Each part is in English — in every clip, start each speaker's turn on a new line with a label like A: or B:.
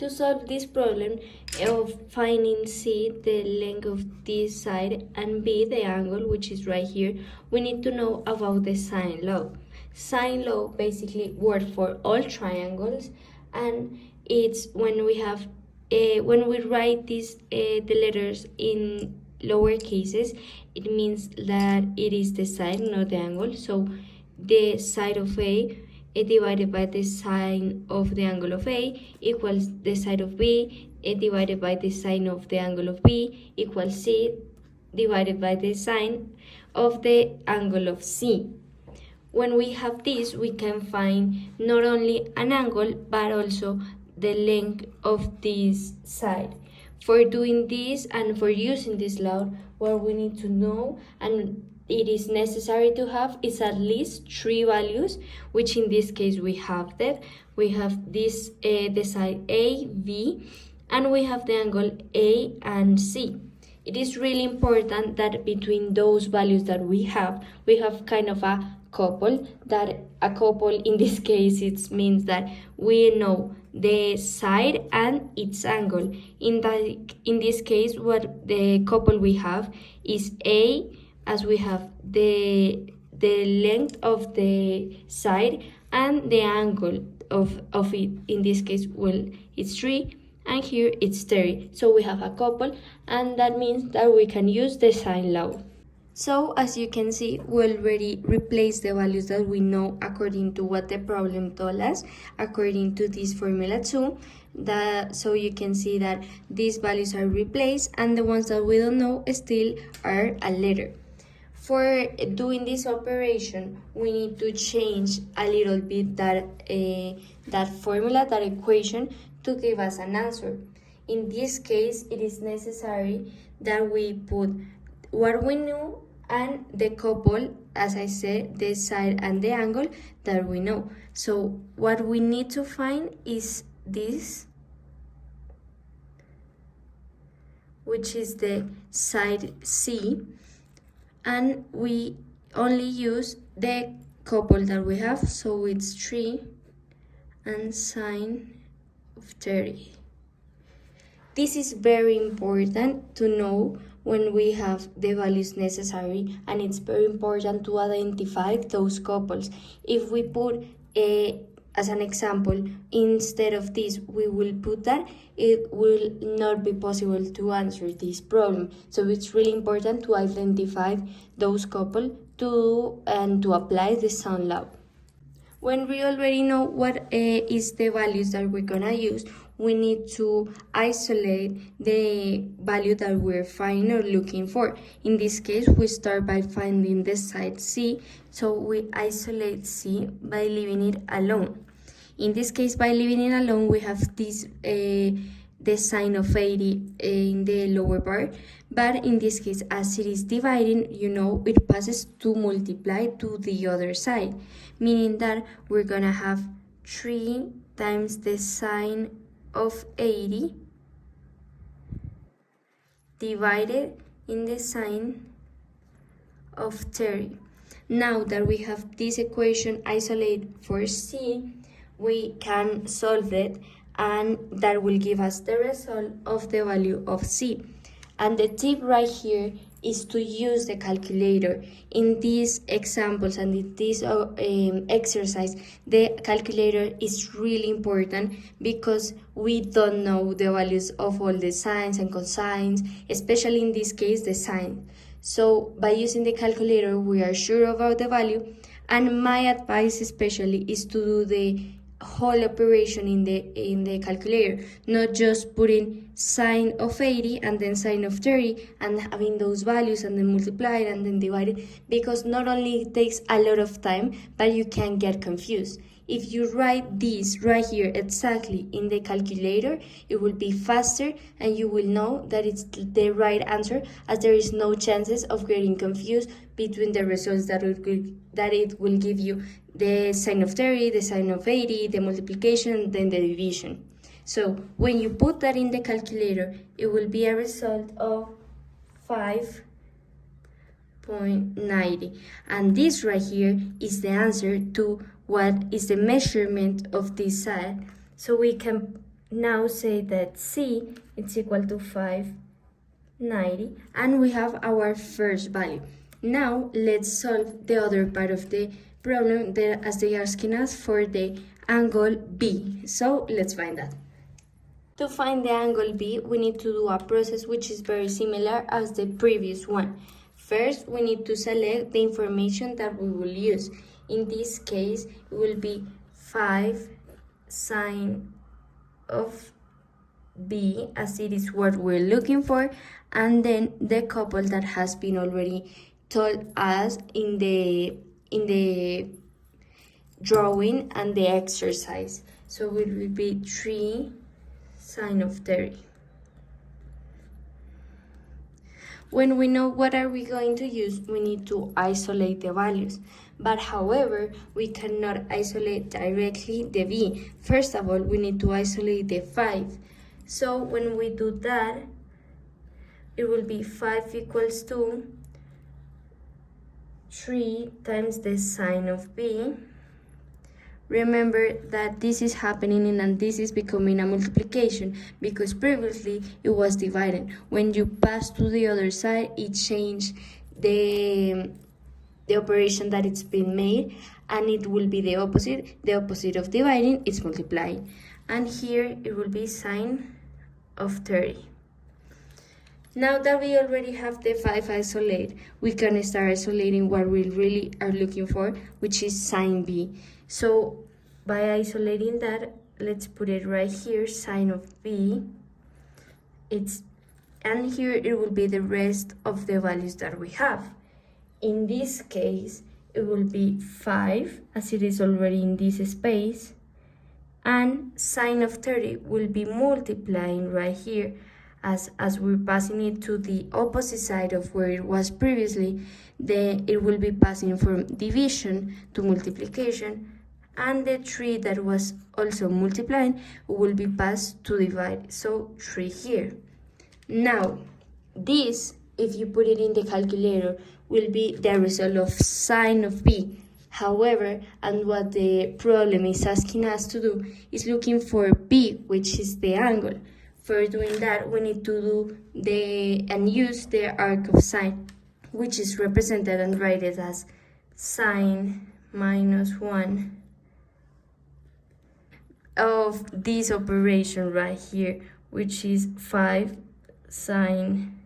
A: to solve this problem of finding C, the length of this side, and B, the angle, which is right here, we need to know about the sine law. Sine law basically works for all triangles, and it's when we have when we write the letters in lower cases, it means that it is the side, not the angle. So the side of A divided by the sine of the angle of A equals the side of B divided by the sine of the angle of B equals C divided by the sine of the angle of C. When we have this, we can find not only an angle but also the length of this side. For doing this and for using this law, what we need to know and it is necessary to have is at least 3 values, which in this case we have that. We have this the side A, B, and we have the angle A and C. It is really important that between those values that we have kind of a couple. That a couple in this case it means that we know the side and its angle. In this case, what the couple we have is A, as we have the length of the side and the angle of it. In this case, well, it's 3 and here it's 30. So we have a couple, and that means that we can use the sine law. So as you can see, we already replaced the values that we know according to what the problem told us, according to this formula 2. So you can see that these values are replaced and the ones that we don't know still are a letter. For doing this operation, we need to change a little bit that formula, that equation, to give us an answer. In this case, it is necessary that we put what we know and the couple, as I said, the side and the angle that we know. So what we need to find is this, which is the side C, and we only use the couple that we have, so it's 3 and sine of 30. This is very important to know when we have the values necessary, and it's very important to identify those couples. If we put as an example, instead of this, we will put that, it will not be possible to answer this problem. So it's really important to identify those couples and to apply the sine law. When we already know what is the values that we're gonna use, we need to isolate the value that we're finding or looking for. In this case, we start by finding the side C, so we isolate C by leaving it alone. In this case, by leaving it alone, we have this the sine of 80 in the lower part, but in this case, as it is dividing, it passes to multiply to the other side, meaning that we're gonna have 3 times the sine of 80 divided in the sine of 30. Now that we have this equation isolated for C, we can solve it, and that will give us the result of the value of C. And the tip right here is to use the calculator. In these examples and in this exercise, the calculator is really important because we don't know the values of all the sines and cosines, especially in this case, the sine. So by using the calculator, we are sure about the value, and my advice especially is to do the whole operation in the calculator, not just putting sine of 80 and then sine of 30 and having those values and then multiply it and then divide it, because not only it takes a lot of time, but you can get confused. If you write this right here exactly in the calculator, it will be faster and you will know that it's the right answer, as there is no chances of getting confused between the results that it will give you, the sine of 30, the sine of 80, the multiplication, then the division. So when you put that in the calculator, it will be a result of 5.90. And this right here is the answer to what is the measurement of this side. So we can now say that C is equal to 590, and we have our first value. Now let's solve the other part of the problem there, as they are asking us for the angle B. So let's find that. To find the angle B, we need to do a process which is very similar as the previous one. First, we need to select the information that we will use. In this case, it will be 5 sine of B, as it is what we're looking for, and then the couple that has been already told us in the drawing and the exercise. So it will be 3 sine of 30. When we know what are we going to use, we need to isolate the values. But however, we cannot isolate directly the B. First of all, we need to isolate the 5. So when we do that, it will be 5 equals to 3 times the sine of B. Remember that this is happening and this is becoming a multiplication, because previously it was divided. When you pass to the other side, it changed the operation that it's been made, and it will be the opposite. The opposite of dividing is multiplying. And here it will be sine of 30. Now that we already have the 5 isolated, we can start isolating what we really are looking for, which is sine B. So by isolating that, let's put it right here, sine of B. And here it will be the rest of the values that we have. In this case, it will be 5, as it is already in this space, and sine of 30 will be multiplying right here. As we're passing it to the opposite side of where it was previously, it will be passing from division to multiplication, and the 3 that was also multiplying will be passed to divide, so 3 here. Now, this, if you put it in the calculator, will be the result of sine of B. However, and what the problem is asking us to do is looking for B, which is the angle. For doing that, we need to do use the arc of sine, which is represented and write it as sine minus 1 of this operation right here, which is 5 sine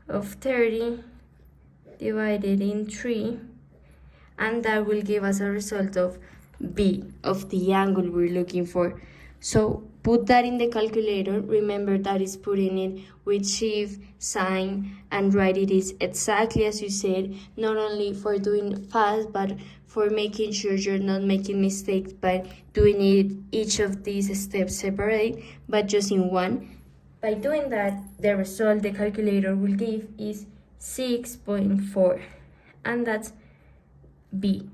A: of 30 divided in 3, and that will give us a result of B, of the angle we're looking for. So put that in the calculator. Remember that is putting it with shift, sine, and write it is exactly as you said, not only for doing fast, but for making sure you're not making mistakes by doing it each of these steps separate, but just in one. By doing that, the result the calculator will give is 6.4, and that's B.